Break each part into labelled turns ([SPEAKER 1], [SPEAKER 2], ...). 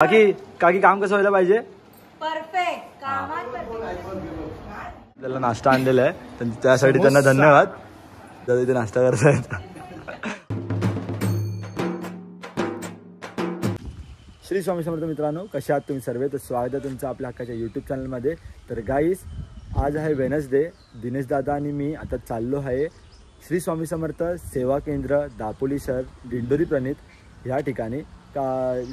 [SPEAKER 1] काकी काकी काम कसं व्हायला पाहिजे?
[SPEAKER 2] परफेक्ट.
[SPEAKER 1] त्याला नाश्ता आणलेला आहे त्यासाठी त्यांना धन्यवाद. दादा इथे नाश्ता करतायत. श्री स्वामी समर्थ मित्रांनो, कशा आहात तुम्ही सर्व? तर स्वागत आहे तुमचं आपल्या हक्काच्या यूट्यूब चॅनलमध्ये. तर गाईस, आज आहे वेनसडे. दिनेश दादा आणि मी आता चाललो आहे श्री स्वामी समर्थ सेवा केंद्र दापोली शहर दिंडोरी प्रणित ह्या ठिकाणी.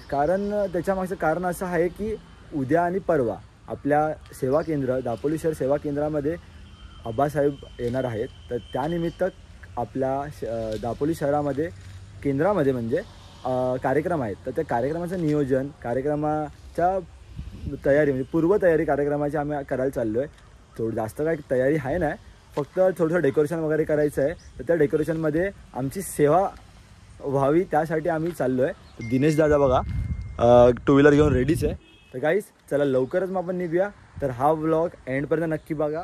[SPEAKER 1] कारण त्याच्यामागचं कारण असं आहे की उद्या आणि परवा आपल्या सेवा केंद्र दापोली शहर सेवा केंद्रामध्ये आबासाहेब येणार आहेत. तर त्यानिमित्त आपल्या दापोली शहरामध्ये केंद्रामध्ये म्हणजे कार्यक्रम आहेत. तर त्या कार्यक्रमाचं नियोजन, कार्यक्रमाच्या तयारी म्हणजे पूर्वतयारी कार्यक्रमाची आम्ही करायला चाललो आहे. थोडं जास्त काही तयारी आहे नाही, फक्त थोडंसं डेकोरेशन वगैरे करायचं आहे. तर त्या डेकोरेशनमध्ये आमची सेवा व्हावी त्यासाठी आम्ही चाललो आहे. दिनेश दादा बघा टू व्हीलर घेऊन रेडीच आहे. तर गाईज चला लवकरच मग आपण निघूया. तर हा व्लॉग एंडपर्यंत नक्की बघा.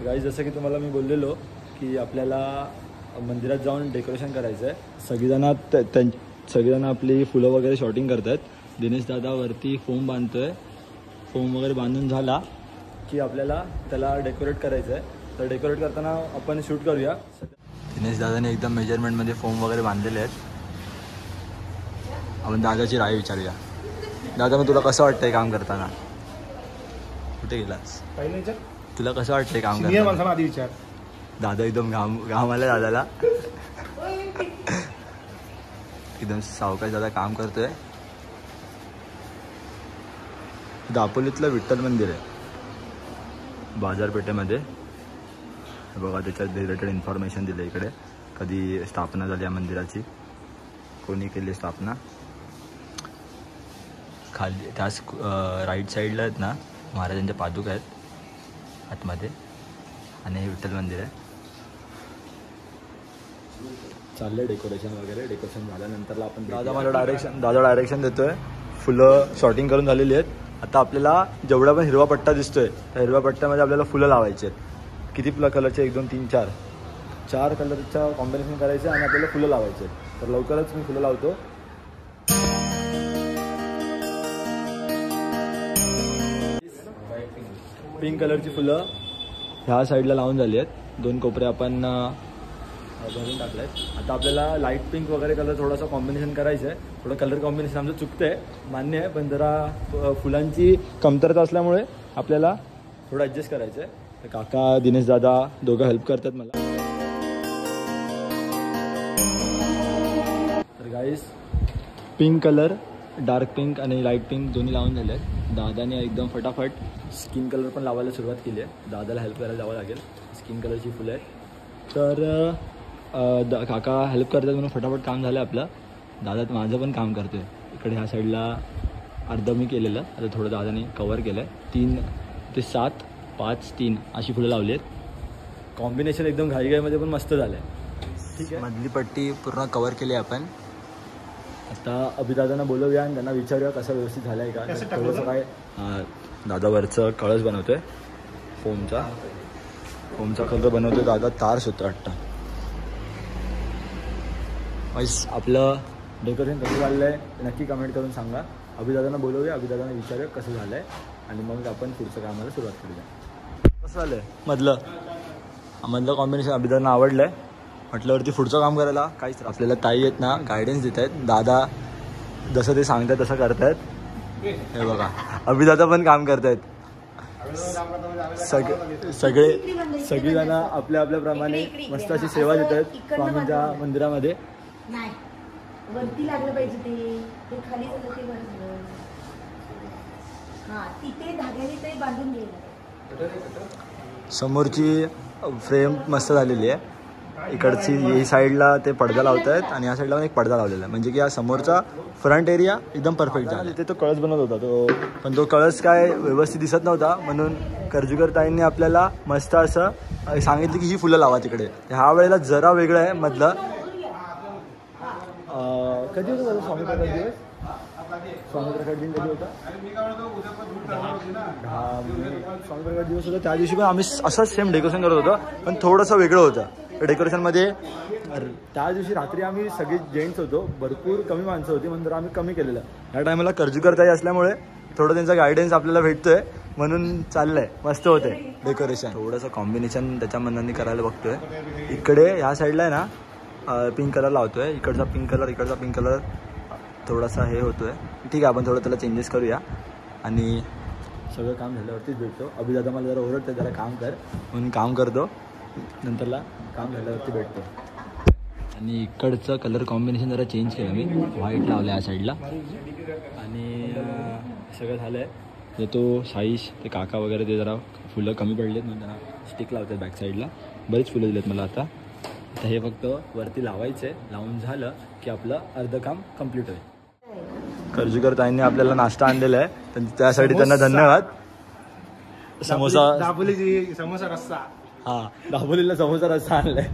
[SPEAKER 1] गाईज, जसं की तुम्हाला मी बोललेलो की आपल्याला मंदिरात जाऊन डेकोरेशन करायचं आहे. सगळीजणं आपली फुलं वगैरे शॉटिंग करत आहेत. दिनेश दादा वरती फोम बांधतोय. फोम वगैरे बांधून झाला की आपल्याला त्याला डेकोरेट करायचं आहे. तर डेकोरेट करताना आपण शूट करूया. दिनेश दादाने एकदम मेजरमेंटमध्ये फोम वगैरे बांधलेले आहेत. आपण दादाची राय विचारूया. दादा, मग तुला कसं वाटतंय काम करताना? कुठे गेलास? तुला कसं वाटतंय काम करताना?
[SPEAKER 3] आधी विचार.
[SPEAKER 1] दादा एकदम घाम आला दादाला. एकदम सावकाश दादा काम करतोय. दापोलीतलं विठ्ठल मंदिर आहे बाजारपेठेमध्ये. बघा त्याच्यात रिलेटेड इन्फॉर्मेशन दिलं इकडे. कधी स्थापना झाली या मंदिराची, कोणी केली स्थापना. खाली त्याच राईट साईडला आहेत ना महाराजांच्या पादुका आहेत आतमध्ये. आणि हे विठ्ठल मंदिर आहे. चाललंय डेकोरेशन वगैरे. डेकोरेशन झाल्यानंतरला आपण दादा डायरेक्शन देतोय. फुलं शॉटिंग करून झालेली आहेत. आता आपल्याला जेवढा पण हिरवा पट्टा दिसतोय त्या हिरव्या पट्ट्यामध्ये आपल्याला फुलं लावायची आहेत. किती कलरचे? 1 2 3 4 कलरचं कॉम्बिनेशन करायचं आणि आपल्याला फुलं लावायचे. तर लवकरच मी फुलं लावतो. पिंक कलरची फुलं ह्या साईडला लावून झाली आहेत. 2 कोपरे आपण भरून टाकले आहेत. आता आपल्याला लाईट पिंक वगैरे कलर थोडासा कॉम्बिनेशन करायचं आहे. थोडं कलर कॉम्बिनेशन आमचं चुकतं आहे, मान्य आहे, पण जरा फुलांची कमतरता असल्यामुळे आपल्याला थोडं ॲडजस्ट करायचं आहे. तर काका दिनेश दादा दोघं हेल्प करतात मला. तर गाईस, पिंक कलर, डार्क पिंक आणि लाईट पिंक दोन्ही लावून झाले आहेत. दादाने एकदम फटाफट स्किन कलर पण लावायला सुरुवात केली आहे. दादाला हेल्प करायला जावं लागेल. स्किन कलरची फुलं आहेत. तर काका हेल्प करतात म्हणून फटाफट काम झालं आपलं. दादा माझं पण काम करतो आहे. इकडे ह्या साईडला अर्ध मी केलेलं, आता थोडं दादाने कवर केलं आहे. 3 ते 7 5 3 अशी फुलं लावली आहेत. कॉम्बिनेशन एकदम घाईघाईमध्ये पण मस्त झालं आहे. ठीक आहे, मधली पट्टी पूर्ण कवर केली आपण. आता अभिदादांना बोलवूया आणि त्यांना विचारूया कसं व्यवस्थित झालं आहे का. थोडंसं काय दादावरचं कळस बनवतोय फोमचा कलर बनवतोय दादा. तार सूत्र वाटतं. वाईस आपलं डेकोरेशन कसं झालं आहे नक्की कमेंट करून सांगा. अभिदादांना बोलवूया, अभिदादांना विचारूया कसं झालं आहे आणि मग आपण पुढचं कामाला सुरुवात करूया. कसं झालं आहे मधलं कॉम्बिनेशन अभिदादांना आवडलं आहे. म्हटल्यावरती पुढचं काम करायला काहीच आपल्याला ताई आहेत ना गायडन्स देत आहेत. दादा जसं ते सांगतात तसं करतायत. हे बघा अभिदादा पण काम करतायत. सगळीजण आपल्या आपल्याप्रमाणे मस्त अशी सेवा देत आहेत स्वामींच्या मंदिरामध्ये.
[SPEAKER 2] नाही, वरती लागलं पाहिजे ते खाली झालं ते वर. हां, तिथे धाग्याने ते बांधून गेलं.
[SPEAKER 1] समोरची फ्रेम मस्त झालेली आहे. इकडची ही साईडला ते पडदा लावत आहेत आणि या साईडला पण एक पडदा लावलेला आहे. म्हणजे की या समोरचा फ्रंट एरिया एकदम परफेक्ट झाला. तिथे तो कळस बनवत होता पण तो कळस काय व्यवस्थित दिसत नव्हता, म्हणून करजुकर ताईंनी आपल्याला मस्त असं सांगितलं की ही फुलं लावा तिकडे. ह्या वेळेला जरा वेगळं आहे मधलं. कधी होतं स्वामी प्रकट दिवस? स्वामी प्रकट दिन कधी होता? 10 स्वामी प्रकट दिवस होता. त्या दिवशी पण आम्ही असंच सेम डेकोरेशन करत होतो, पण थोडंसं वेगळं होतं. डेकोरेशनमध्ये त्या दिवशी रात्री आम्ही सगळे जेंट्स होतो, भरपूर कमी माणसं होती म्हणून आम्ही कमी केलेलं. या टायमाला कर्जूकर ताई असल्यामुळे थोडं त्यांचा गायडन्स आपल्याला भेटतोय म्हणून चाललंय. मस्त होते डेकोरेशन. थोडंसं कॉम्बिनेशन त्याच्या मनाने करायला बघतोय. इकडे ह्या साईडला आहे ना पिंक कलर लावतोय, इकडचा पिंक कलर इकडचा पिंक कलर थोडासा हे होतोय. ठीक आहे, आपण थोडं त्याला चेंजेस करूया. आणि सगळं काम झाल्यावरतीच भेटतो. अभिदादा मला जरा ओरडते जरा काम कर म्हणून काम करतो, नंतरला काम झाल्यावरती भेटतो. आणि इकडचं कलर कॉम्बिनेशन जरा चेंज केलं मी, व्हाईट लावलं या साईडला. आणि सगळं झालं आहे. तो साईश ते काका वगैरे ते जरा फुलं कमी पडलेत म्हणून त्यांना स्टिक लावतात बॅक साईडला. बरीच फुलं दिलेत मला आता. आता हे फक्त वरती लावायचं आहे. लावून झालं की आपलं अर्धं काम कंप्लीट होईल. कर्जूकर ताईंनी आपल्याला नाश्ता आणलेला आहे, त्यासाठी त्यांना धन्यवाद. समोसा
[SPEAKER 3] दाबोलीची समोसा रस्सा.
[SPEAKER 1] हां, दाबोलीला समोसा रस्सा आणलाय.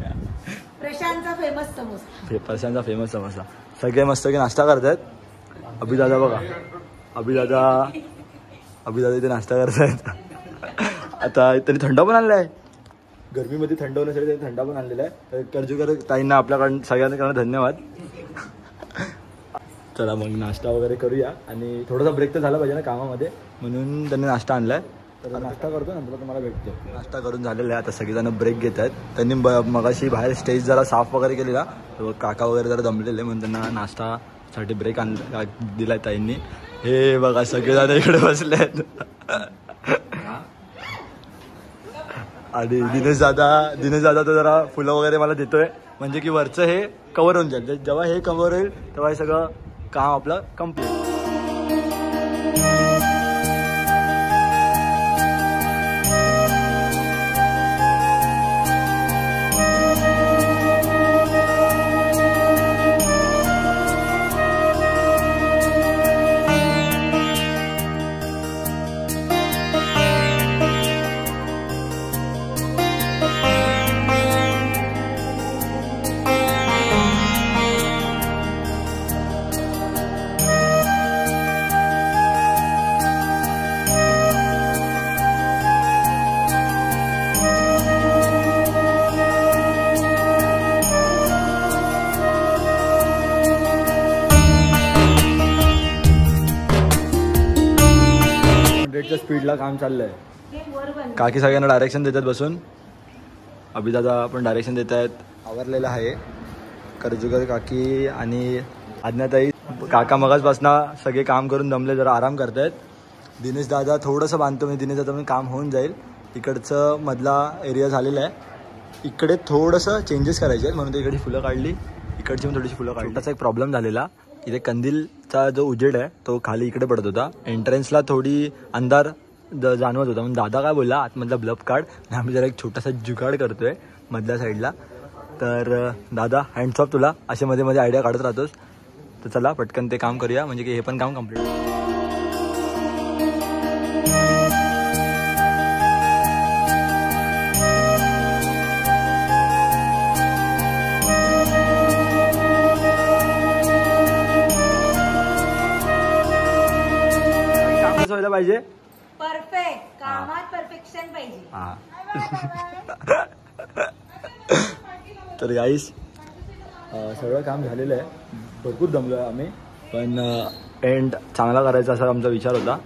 [SPEAKER 2] प्रशांतचा फेमस समोसा.
[SPEAKER 1] प्रशांतचा फेमस समोसा. सगळे मस्त की नाश्ता करतायत. अभिदादा बघा, अभिदादा इथे नाश्ता करतायत. आता त्यांनी थंडा पण आणलाय. गरमीमध्ये थंड होण्यासाठी त्यांनी थंडा पण आणलेला आहे. तर कर्जूकर ताईंना आपल्याकडून सगळ्यांकडून धन्यवाद. चला मग नाश्ता वगैरे करूया. आणि थोडासा ब्रेक तर झाला पाहिजे ना कामामध्ये, म्हणून त्यांनी नाश्ता आणलाय. तर नाश्ता करतो, नंतर तुम्हाला भेटतो. नाश्ता करून झालेला आहे. आता सगळेजण ब्रेक घेत आहेत. त्यांनी मगाशी बाहेर स्टेज जरा साफ वगैरे केलेला, तर काका वगैरे जरा दमलेले म्हणून त्यांना नाश्तासाठी ब्रेक दिलाय ताईंनी. हे बघा सगळेजण इकडे बसले आहेत. आणि दिनेश दादा तर जरा फुलं वगैरे मला देतोय, म्हणजे की वरचं हे कव्हर होऊन जाईल. जेव्हा हे कव्हर होईल तेव्हा हे सगळं काम आपलं कम्प्लीट. स्पीडला काम चाललंय. काकी सगळ्यांना डायरेक्शन देतात बसून. अभिदादा पण डायरेक्शन देत आहेत. आवरलेलं आहे. कर्जूकर काकी आणि आज्ञाताई काका मगाचपासनं सगळे काम करून दमले, जरा आराम करतायत. दिनेश दादा थोडंसं बांधतो मी. दिनेश दादा काम होऊन जाईल. इकडचं मधला एरिया झालेला आहे. इकडे थोडंसं चेंजेस करायचे आहेत म्हणून इकडे फुलं काढली, इकडची पण थोडीशी फुलं काढली. त्याचा एक प्रॉब्लेम झालेला, इथे कंदीलचा जो उजेड आहे तो खाली इकडे पडत होता. एंट्रन्सला थोडी अंधार जाणवत होता, म्हणून दादा काय बोलला आतमधला ब्लब काढ. आम्ही जरा एक छोटासा जुगाड करतोय मधल्या साईडला. तर दादा हँड्स ऑफ तुला, असे मध्ये मध्ये आयडिया काढत राहतोस. तर चला पटकन ते काम करूया, म्हणजे की हे पण काम कम्प्लीट होईल. व्हायला पाहिजे
[SPEAKER 2] परफेक्ट, कामात परफेक्शन पाहिजे.
[SPEAKER 1] तर गाईस सगळं काम झालेलं आहे. भरपूर दमलो आहे आम्ही, पण एंड चांगला करायचा असा आमचा विचार होता.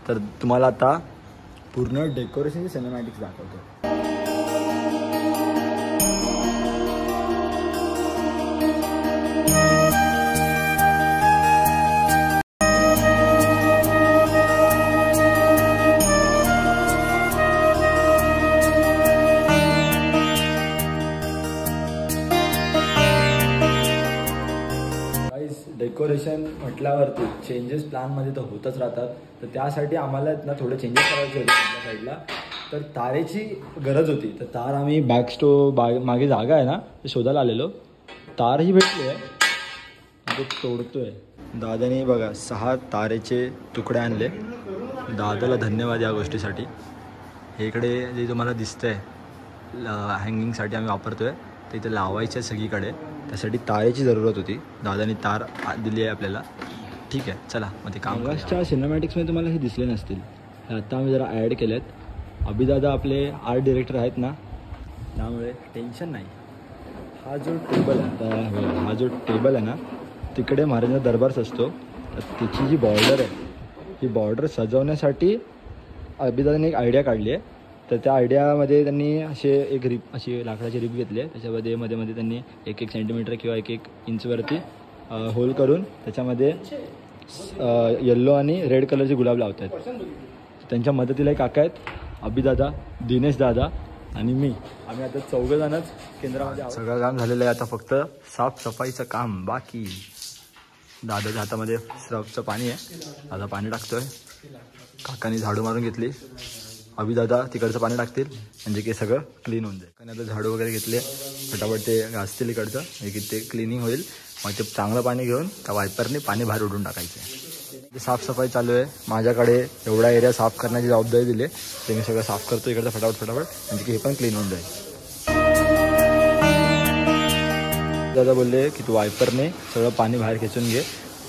[SPEAKER 1] तर तुम्हाला आता पूर्ण डेकोरेशनचे सिनेमॅटिक्स दाखवतो. डेकोरेशन म्हटल्यावरती चेंजेस प्लॅनमध्ये तर होतच राहतात. तर त्यासाठी आम्हाला ना थोडे चेंजेस करायचे होते आपल्या साईडला. तर तारेची गरज होती. तर तार आम्ही मागे जागा आहे ना ते शोधायला आलेलो. तारही भेटली आहे, तो तोडतोय. दादाने बघा 6 तारेचे तुकडे आणले. दादाला धन्यवाद या गोष्टीसाठी. हे इकडे जे तुम्हाला दिसतंय हँगिंगसाठी आम्ही वापरतोय, ते इथे लावायचे सगळीकडे. त्यासाठी तारेची जरूरत होती. दादानी तार दिली आहे आपल्याला. ठीक आहे, चला मग ते काम. आकाशच्या सिनेमॅटिक्समध्ये तुम्हाला हे दिसले नसतील, आता आम्ही जरा ॲड केले आहेत. अभिदादा आपले आर्ट डिरेक्टर आहेत ना, त्यामुळे टेन्शन नाही. हा जो टेबल आहे हा जो टेबल आहे ना तिकडे महाराजांचा दरबारच असतो. तर तिची जी बॉर्डर आहे ही बॉर्डर सजवण्यासाठी अभिदादांनी एक आयडिया काढली आहे. तर त्या आयडियामध्ये त्यांनी एक रिप अशी लाकडाची रिप घेतली आहे. त्याच्यामध्ये मध्ये त्यांनी 1-1 सेंटीमीटर किंवा 1-1 इंचवरती होल करून त्याच्यामध्ये येल्लो आणि रेड कलरचे गुलाब लावत आहेत. त्यांच्या मदतीला एक काका आहेत, अभिदादा, दिनेश दादा आणि मी. आम्ही आता 4 जणच केंद्रामध्ये. सगळं काम झालेलं आहे, आता फक्त साफसफाईचं काम बाकी. दादाच्या हातामध्ये सर्फचं पाणी आहे, दादा पाणी टाकतोय. काकांनी झाडू मारून घेतली, अभिदादा तिकडचं पाणी टाकतील म्हणजे की सगळं क्लीन होऊन जाईल. कारण आता झाडू वगैरे घेतले, फटाफट ते घासतील इकडचं म्हणजे की ते क्लिनिंग होईल. मग ते चांगलं पाणी घेऊन त्या वायपरने पाणी बाहेर उडून टाकायचं. साफसफाई चालू आहे. माझ्याकडे एवढा एरिया साफ करण्याची जबाबदारी दिली, ते मी सगळं साफ करतो इकडचं फटाफट म्हणजे की हे पण क्लीन होऊन जाईल. दादा बोलले की तू वायपरने सगळं पाणी बाहेर खेचून घे.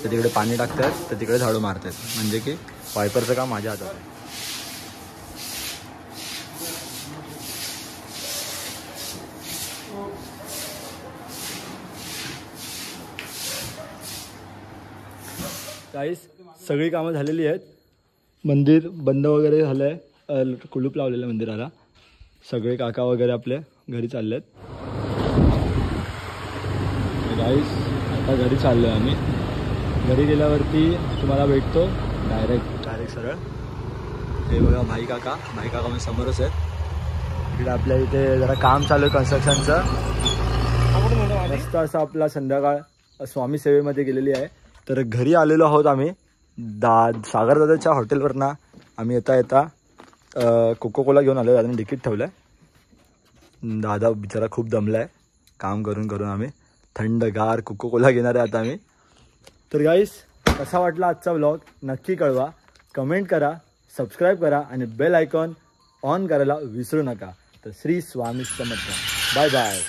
[SPEAKER 1] तर तिकडे पाणी टाकतात, तर तिकडे झाडू मारतात म्हणजे की वायपरचं काम माझ्या हातात आहे. गाईस सगळी कामं झालेली आहेत. मंदिर बंद वगैरे झालं आहे, कुलूप लावलेलं मंदिराला. सगळे काका वगैरे आपल्या घरी चालले आहेत. गाईस आता घरी चाललो आहे आम्ही. घरी गेल्यावरती तुम्हाला भेटतो डायरेक्ट सरळ. हे बघा भाई काका मी समोरच आहेत. इकडे आपल्या इथे जरा काम चालू आहे कन्स्ट्रक्शनचं. मस्त असं आपला संध्याकाळ स्वामी सेवेमध्ये गेलेली आहे. तर घरी आलेलो आहोत आम्ही सागर दादाच्या हॉटेलवरनं. आम्ही येता कोको कोला घेऊन आलो. दादाने तिकीट ठेवलं आहे. दादा बिचारा खूप दमला आहे काम करून. आम्ही थंडगार कोको कोला घेणार आहे आता आम्ही. तर गाईस कसा वाटला आजचा व्लॉग नक्की कळवा, कमेंट करा, सबस्क्राईब करा आणि बेल आयकॉन ऑन करायला विसरू नका. तर श्री स्वामी समर्थ. Bye bye.